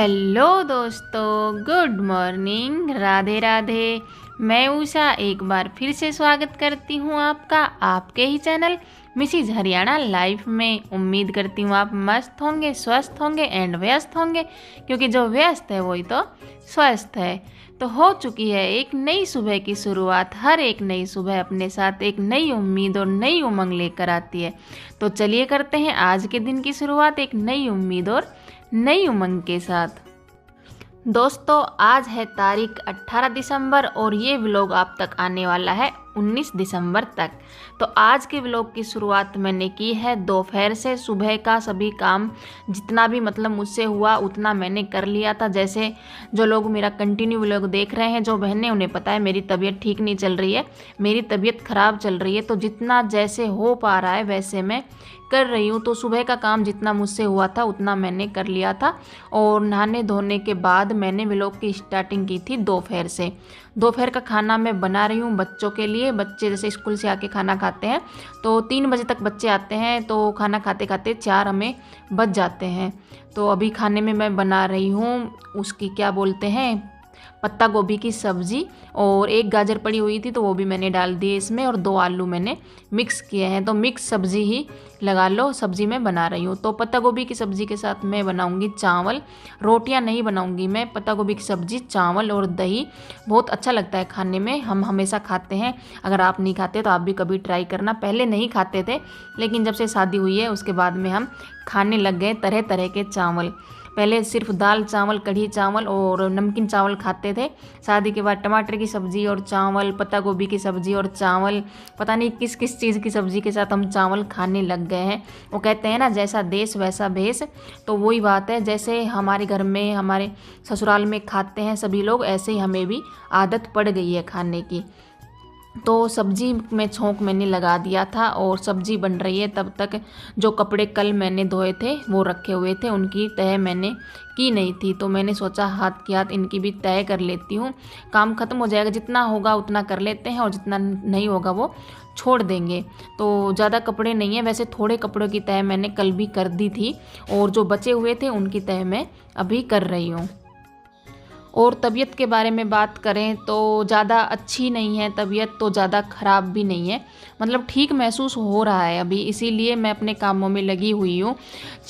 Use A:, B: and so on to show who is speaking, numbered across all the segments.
A: Hello दोस्तों, good morning, Radhe Radhe. मैं उषा एक बार फिर से स्वागत करती हूँ आपका आपके ही चैनल मिसिज हरियाणा लाइफ में। उम्मीद करती हूँ आप मस्त होंगे, स्वस्थ होंगे एंड व्यस्त होंगे, क्योंकि जो व्यस्त है वही तो स्वस्थ है। तो हो चुकी है एक नई सुबह की शुरुआत। हर एक नई सुबह अपने साथ एक नई उम्मीद और नई उमंग लेकर आती है। तो चलिए करते हैं आज के दिन की शुरुआत एक नई उम्मीद और नई उमंग के साथ। दोस्तों, आज है तारीख 18 दिसंबर और ये व्लॉग आप तक आने वाला है 19 दिसंबर तक। तो आज के व्लॉग की शुरुआत मैंने की है दोपहर से। सुबह का सभी काम जितना भी मुझसे हुआ उतना मैंने कर लिया था। जैसे जो लोग मेरा कंटिन्यू व्लॉग देख रहे हैं, जो बहनें, उन्हें पता है मेरी तबीयत ठीक नहीं चल रही है, मेरी तबीयत ख़राब चल रही है। तो जितना जैसे हो पा रहा है वैसे मैं कर रही हूँ। तो सुबह का काम जितना मुझसे हुआ था उतना मैंने कर लिया था और नहाने धोने के बाद मैंने व्लॉग की स्टार्टिंग की थी दोपहर से। दोपहर का खाना मैं बना रही हूँ बच्चों के लिए। बच्चे जैसे स्कूल से आके खाना खाते हैं तो 3 बजे तक बच्चे आते हैं, तो खाना खाते खाते 4 हमें बज जाते हैं। तो अभी खाने में मैं बना रही हूँ उसकी क्या बोलते हैं, पत्ता गोभी की सब्ज़ी। और एक गाजर पड़ी हुई थी तो वो भी मैंने डाल दी इसमें, और 2 आलू मैंने मिक्स किए हैं। तो मिक्स सब्ज़ी ही लगा लो, सब्ज़ी मैं बना रही हूँ। तो पत्ता गोभी की सब्ज़ी के साथ मैं बनाऊँगी चावल, रोटियाँ नहीं बनाऊँगी मैं। पत्ता गोभी की सब्ज़ी, चावल और दही बहुत अच्छा लगता है खाने में, हम हमेशा खाते हैं। अगर आप नहीं खाते तो आप भी कभी ट्राई करना। पहले नहीं खाते थे, लेकिन जब से शादी हुई है उसके बाद में हम खाने लग गए तरह तरह के चावल। पहले सिर्फ दाल चावल, कढ़ी चावल और नमकीन चावल खाते थे। शादी के बाद टमाटर की सब्ज़ी और चावल, पत्ता गोभी की सब्ज़ी और चावल, पता नहीं किस किस चीज़ की सब्ज़ी के साथ हम चावल खाने लग गए हैं। वो कहते हैं ना, जैसा देश वैसा भेष। तो वही बात है, जैसे हमारे घर में, हमारे ससुराल में खाते हैं सभी लोग, ऐसे ही हमें भी आदत पड़ गई है खाने की। तो सब्जी में छोंक मैंने लगा दिया था और सब्जी बन रही है। तब तक जो कपड़े कल मैंने धोए थे वो रखे हुए थे, उनकी तह मैंने की नहीं थी। तो मैंने सोचा हाथ की हाथ इनकी भी तय कर लेती हूँ, काम ख़त्म हो जाएगा। जितना होगा उतना कर लेते हैं और जितना नहीं होगा वो छोड़ देंगे। तो ज़्यादा कपड़े नहीं है, वैसे थोड़े कपड़ों की तय मैंने कल भी कर दी थी और जो बचे हुए थे उनकी तय मैं अभी कर रही हूँ। और तबीयत के बारे में बात करें तो ज़्यादा अच्छी नहीं है तबीयत, तो ज़्यादा ख़राब भी नहीं है, ठीक महसूस हो रहा है अभी। इसीलिए मैं अपने कामों में लगी हुई हूँ।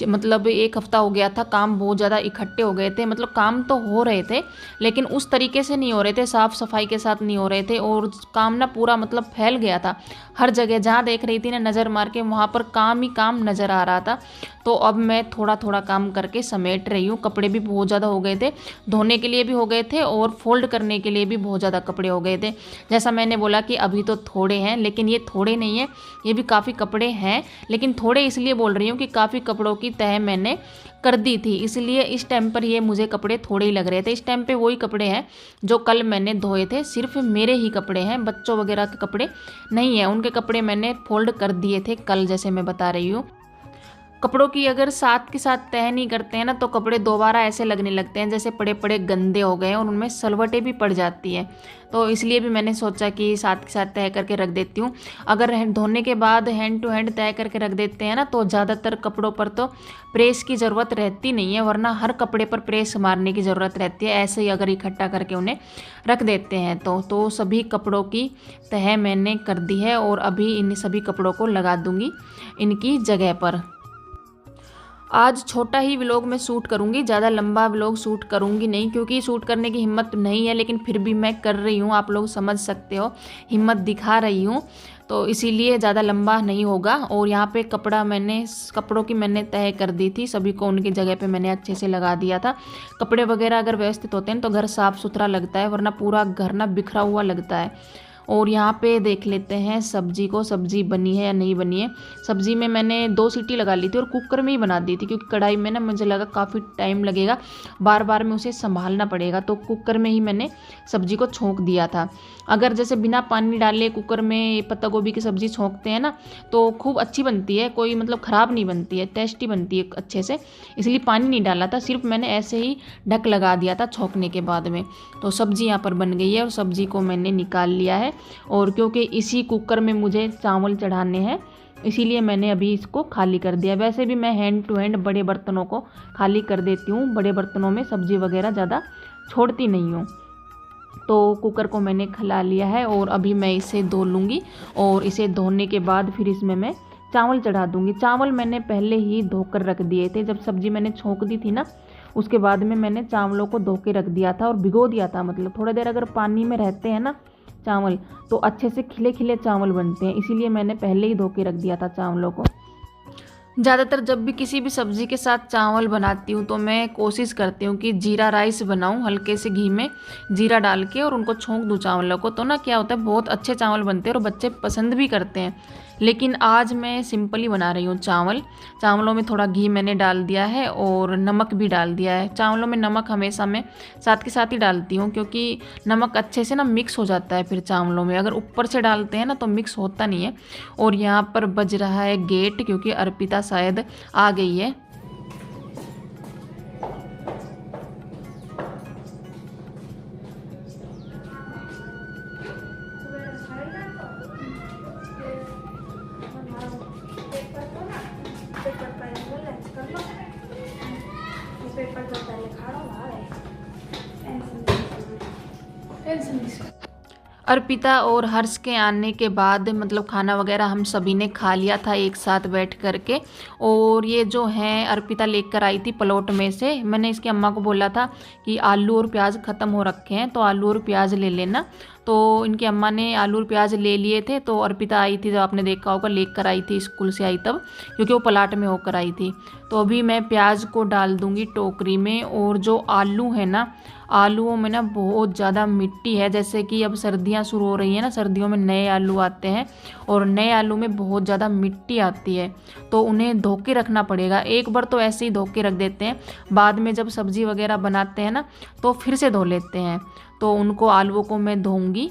A: 1 हफ़्ता हो गया था, काम बहुत ज़्यादा इकट्ठे हो गए थे। काम तो हो रहे थे लेकिन उस तरीके से नहीं हो रहे थे, साफ़ सफाई के साथ नहीं हो रहे थे। और काम ना पूरा फैल गया था हर जगह। जहाँ देख रही थी ना नज़र मार के, वहाँ पर काम ही काम नज़र आ रहा था। तो अब मैं थोड़ा थोड़ा काम करके समेट रही हूँ। कपड़े भी बहुत ज़्यादा हो गए थे, धोने के लिए भी हो गए थे और फोल्ड करने के लिए भी बहुत ज़्यादा कपड़े हो गए थे। जैसा मैंने बोला कि अभी तो थोड़े हैं, लेकिन ये थोड़े नहीं है, ये भी काफ़ी कपड़े हैं। लेकिन थोड़े इसलिए बोल रही हूँ कि काफ़ी कपड़ों की तह मैंने कर दी थी, इसलिए इस टाइम पर ये मुझे कपड़े थोड़े ही लग रहे थे। इस टाइम पे वही कपड़े हैं जो कल मैंने धोए थे, सिर्फ मेरे ही कपड़े हैं, बच्चों वगैरह के कपड़े नहीं हैं। उनके कपड़े मैंने फोल्ड कर दिए थे कल, जैसे मैं बता रही हूँ। कपड़ों की अगर साथ के साथ तह नहीं करते हैं ना तो कपड़े दोबारा ऐसे लगने लगते हैं जैसे पड़े पड़े गंदे हो गए हैं, और उनमें सलवटें भी पड़ जाती हैं। तो इसलिए भी मैंने सोचा कि साथ के साथ तह करके रख देती हूँ। अगर धोने के बाद हैंड टू हैंड तह करके रख देते हैं ना तो ज़्यादातर कपड़ों पर तो प्रेस की ज़रूरत रहती नहीं है, वरना हर कपड़े पर प्रेस मारने की ज़रूरत रहती है। ऐसे ही अगर इकट्ठा करके उन्हें रख देते हैं तो सभी कपड़ों की तह मैंने कर दी है और अभी इन सभी कपड़ों को लगा दूँगी इनकी जगह पर। आज छोटा ही व्लॉग मैं शूट करूँगी, ज़्यादा लंबा व्लॉग शूट करूँगी नहीं, क्योंकि शूट करने की हिम्मत नहीं है। लेकिन फिर भी मैं कर रही हूँ, आप लोग समझ सकते हो, हिम्मत दिखा रही हूँ, तो इसीलिए ज़्यादा लंबा नहीं होगा। और यहाँ पे कपड़ों की मैंने तय कर दी थी, सभी को उनकी जगह पे मैंने अच्छे से लगा दिया था। कपड़े वगैरह अगर व्यवस्थित होते हैं तो घर साफ़ सुथरा लगता है, वरना पूरा घर ना बिखरा हुआ लगता है। और यहाँ पे देख लेते हैं सब्जी को, सब्जी बनी है या नहीं बनी है। सब्जी में मैंने 2 सीटी लगा ली थी और कुकर में ही बना दी थी, क्योंकि कढ़ाई में ना मुझे लगा काफ़ी टाइम लगेगा, बार बार में उसे संभालना पड़ेगा। तो कुकर में ही मैंने सब्जी को छोंक दिया था। अगर जैसे बिना पानी डाले कुकर में पत्ता गोभी की सब्ज़ी छोंकते हैं ना तो खूब अच्छी बनती है, कोई ख़राब नहीं बनती है, टेस्टी बनती है अच्छे से। इसलिए पानी नहीं डाला था, सिर्फ मैंने ऐसे ही ढक लगा दिया था छोंकने के बाद में। तो सब्ज़ी यहाँ पर बन गई है और सब्ज़ी को मैंने निकाल लिया है। और क्योंकि इसी कुकर में मुझे चावल चढ़ाने हैं इसीलिए मैंने अभी इसको खाली कर दिया। वैसे भी मैं हैंड टू हैंड बड़े बर्तनों को खाली कर देती हूँ, बड़े बर्तनों में सब्जी वगैरह ज़्यादा छोड़ती नहीं हूँ। तो कुकर को मैंने खला लिया है और अभी मैं इसे धो लूँगी और इसे धोने के बाद फिर इसमें मैं चावल चढ़ा दूँगी। चावल मैंने पहले ही धोकर रख दिए थे, जब सब्ज़ी मैंने छोंक दी थी ना उसके बाद में मैंने चावलों को धो के रख दिया था और भिगो दिया था। मतलब थोड़ा देर अगर पानी में रहते हैं ना चावल तो अच्छे से खिले खिले चावल बनते हैं, इसीलिए मैंने पहले ही धो के रख दिया था चावलों को। ज़्यादातर जब भी किसी भी सब्ज़ी के साथ चावल बनाती हूँ तो मैं कोशिश करती हूँ कि जीरा राइस बनाऊँ, हल्के से घी में जीरा डाल के और उनको छोंक दूँ चावलों को। तो ना क्या होता है, बहुत अच्छे चावल बनते हैं और बच्चे पसंद भी करते हैं। लेकिन आज मैं सिंपल ही बना रही हूँ चावल। चावलों में थोड़ा घी मैंने डाल दिया है और नमक भी डाल दिया है। चावलों में नमक हमेशा मैं साथ के साथ ही डालती हूँ, क्योंकि नमक अच्छे से ना मिक्स हो जाता है फिर चावलों में। अगर ऊपर से डालते हैं ना तो मिक्स होता नहीं है। और यहाँ पर बज रहा है गेट, क्योंकि अर्पिता शायद आ गई है। अर्पिता और हर्ष के आने के बाद मतलब खाना वगैरह हम सभी ने खा लिया था एक साथ बैठ कर के। और ये जो है अर्पिता लेकर आई थी प्लॉट में से। मैंने इसकी अम्मा को बोला था कि आलू और प्याज ख़त्म हो रखे हैं तो आलू और प्याज ले लेना। तो इनकी अम्मा ने आलू और प्याज ले लिए थे। तो अर्पिता आई थी, जब आपने देखा होगा लेकर आई थी स्कूल से आई तब, क्योंकि वो प्लाट में होकर आई थी। तो अभी मैं प्याज को डाल दूँगी टोकरी में। और जो आलू है ना, आलूओं में ना बहुत ज़्यादा मिट्टी है। जैसे कि अब सर्दियाँ शुरू हो रही हैं ना, सर्दियों में नए आलू आते हैं और नए आलू में बहुत ज़्यादा मिट्टी आती है, तो उन्हें धो के रखना पड़ेगा। एक बार तो ऐसे ही धो के रख देते हैं, बाद में जब सब्ज़ी वगैरह बनाते हैं ना तो फिर से धो लेते हैं। तो उनको आलूओं को मैं धोऊंगी।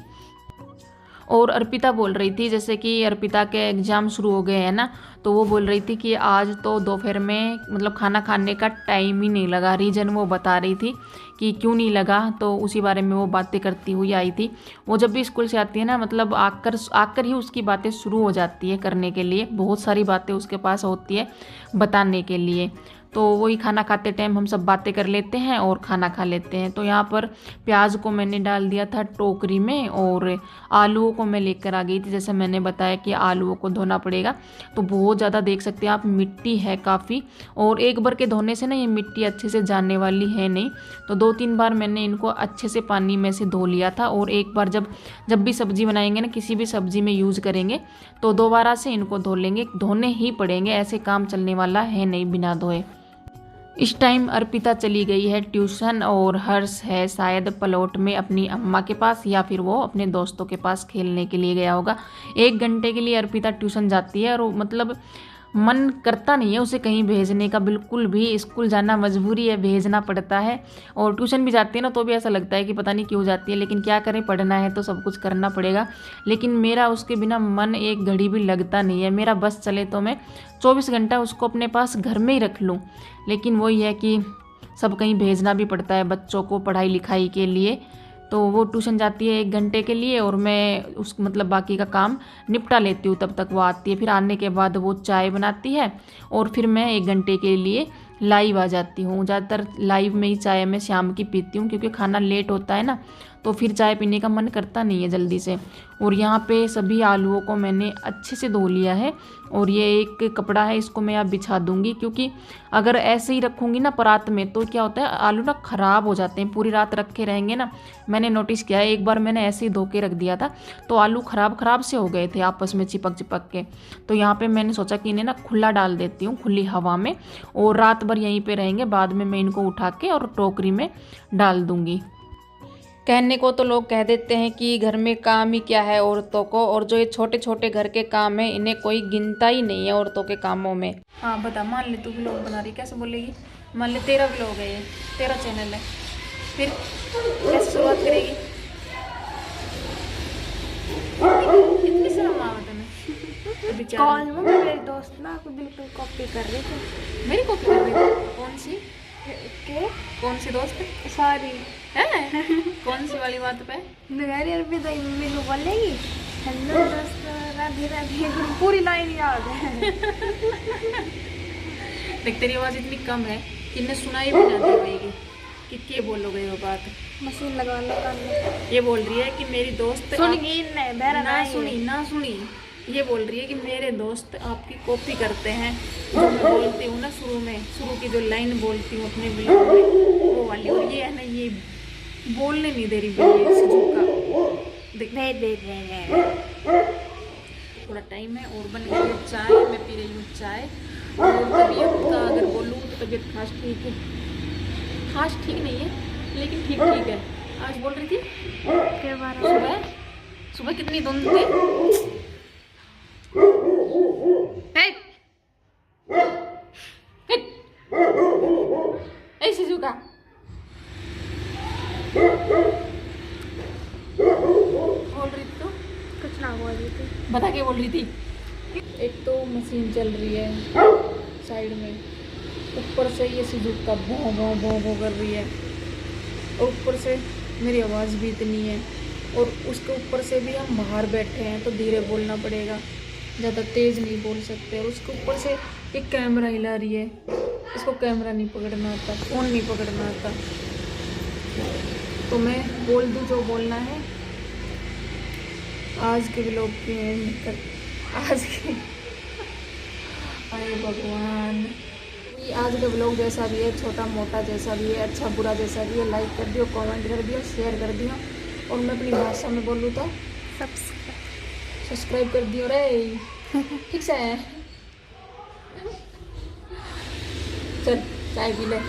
A: और अर्पिता बोल रही थी, जैसे कि अर्पिता के एग्ज़ाम शुरू हो गए हैं ना, तो वो बोल रही थी कि आज तो दोपहर में मतलब खाना खाने का टाइम ही नहीं लगा। रीज़न वो बता रही थी कि क्यों नहीं लगा, तो उसी बारे में वो बातें करती हुई आई थी। वो जब भी स्कूल से आती है ना, मतलब आकर ही उसकी बातें शुरू हो जाती है करने के लिए। बहुत सारी बातें उसके पास होती है बताने के लिए। तो वही खाना खाते टाइम हम सब बातें कर लेते हैं और खाना खा लेते हैं। तो यहाँ पर प्याज को मैंने डाल दिया था टोकरी में और आलूओं को मैं लेकर आ गई थी। जैसे मैंने बताया कि आलूओं को धोना पड़ेगा, तो बहुत ज़्यादा देख सकते हैं आप मिट्टी है काफ़ी। और एक बार के धोने से ना ये मिट्टी अच्छे से जाने वाली है नहीं, तो 2-3 बार मैंने इनको अच्छे से पानी में से धो लिया था। और एक बार जब भी सब्ज़ी बनाएंगे ना, किसी भी सब्ज़ी में यूज़ करेंगे तो दोबारा से इनको धो लेंगे, धोने ही पड़ेंगे, ऐसे काम चलने वाला है नहीं बिना धोए। इस टाइम अर्पिता चली गई है ट्यूशन और हर्ष है शायद प्लॉट में अपनी अम्मा के पास, या फिर वो अपने दोस्तों के पास खेलने के लिए गया होगा। 1 घंटे के लिए अर्पिता ट्यूशन जाती है और मतलब मन करता नहीं है उसे कहीं भेजने का बिल्कुल भी। स्कूल जाना मजबूरी है, भेजना पड़ता है। और ट्यूशन भी जाती है ना तो भी ऐसा लगता है कि पता नहीं क्यों जाती है, लेकिन क्या करें, पढ़ना है तो सब कुछ करना पड़ेगा। लेकिन मेरा उसके बिना मन एक घड़ी भी लगता नहीं है। मेरा बस चले तो मैं 24 घंटा उसको अपने पास घर में ही रख लूँ, लेकिन वही है कि सब कहीं भेजना भी पड़ता है बच्चों को पढ़ाई लिखाई के लिए। तो वो ट्यूशन जाती है 1 घंटे के लिए और मैं उस मतलब बाकी का काम निपटा लेती हूँ। तब तक वो आती है, फिर आने के बाद वो चाय बनाती है और फिर मैं 1 घंटे के लिए लाइव आ जाती हूँ। ज़्यादातर लाइव में ही चाय मैं शाम की पीती हूँ, क्योंकि खाना लेट होता है ना तो फिर चाय पीने का मन करता नहीं है जल्दी से। और यहाँ पे सभी आलूओं को मैंने अच्छे से धो लिया है और ये एक कपड़ा है, इसको मैं यहाँ बिछा दूँगी, क्योंकि अगर ऐसे ही रखूँगी ना परात में तो क्या होता है, आलू ना ख़राब हो जाते हैं। पूरी रात रखे रहेंगे ना, मैंने नोटिस किया है, एक बार मैंने ऐसे ही धो के रख दिया था तो आलू ख़राब से हो गए थे आपस में चिपक के। तो यहाँ पर मैंने सोचा कि इन्हें ना खुला डाल देती हूँ, खुली हवा में, और रात भर यहीं पर रहेंगे। बाद में मैं इनको उठा के और टोकरी में डाल दूँगी। कहने को तो लोग कह देते हैं कि घर में काम ही क्या है औरतों को, और जो ये छोटे छोटे घर के काम है इन्हें कोई गिनता ही नहीं है औरतों के कामों में। हाँ बता, मान ले तू व्लॉग बना रही, कैसे बोलेगी? मान ले तेरा व्लॉग है ये, तेरा चैनल है, फिर कैसे शुरुआत करेगी? इतनी शर्म आ तुम्हें?
B: मेरे दोस्त ना आपको बिल्कुल कॉपी कर रही थी।
A: मेरी कॉपी कर रही थी? कौन सी? कौन सी दोस्त?
B: सॉरी
A: है? कौन सी वाली बात पे?
B: अर्पिता मम्मी को बोलेगी हेलो दोस्तों, राधे राधे। पूरी लाइन याद है।
A: देख तेरी आवाज़ इतनी कम है कि इन्हें सुनाई भी ना दे पाएगी कि क्या बोलोगे वो बात।
B: मशीन लगा लो कान में।
A: ये बोल रही है कि मेरी दोस्त
B: सुनिए नहीं, बहरा
A: ना
B: नहीं
A: सुनी
B: है।
A: ना सुनी। ये बोल रही है कि मेरे दोस्त आपकी कॉपी करते हैं, जो मैं बोलती हूँ ना शुरू की जो लाइन बोलती हूँ अपने ब्लॉग में वो वाली। और ये है ना, ये बोलने नहीं दे रही भैया सुजुका। देख थोड़ा टाइम है और बन गई है चाय, मैं पी रही हूँ चाय। और तबीयत का अगर बोलूँ तो तबीयत खास ठीक है, खास ठीक नहीं है लेकिन ठीक ठीक है। आज बोल रही थी
B: के बारे
A: सुबह सुबह कितनी धुंध थी। ऐसे झुका बोल रही थी तो
B: कुछ ना बोल रही थी।
A: बता के बोल रही थी। एक तो मशीन चल रही है साइड में, ऊपर से ये सिजुका भों भों भों भों कर रही है, और ऊपर से मेरी आवाज़ भी इतनी है, और उसके ऊपर से भी हम बाहर बैठे हैं तो धीरे बोलना पड़ेगा, ज़्यादा तेज़ नहीं बोल सकते। और उसके ऊपर से एक कैमरा हिला रही है, इसको कैमरा नहीं पकड़ना आता, फ़ोन नहीं पकड़ना आता। तो मैं बोल दूँ जो बोलना है। आज के व्लॉग की आज के अरे भगवान, ये आज का व्लॉग जैसा भी है, छोटा मोटा जैसा भी है, अच्छा बुरा जैसा भी है, लाइक कर दियो, कमेंट कर दियो, शेयर कर दियो। और मैं अपनी भाषा में बोलूँ तो सब्सक्राइब कर दियो रे। ठीक से चल चाय पी ले।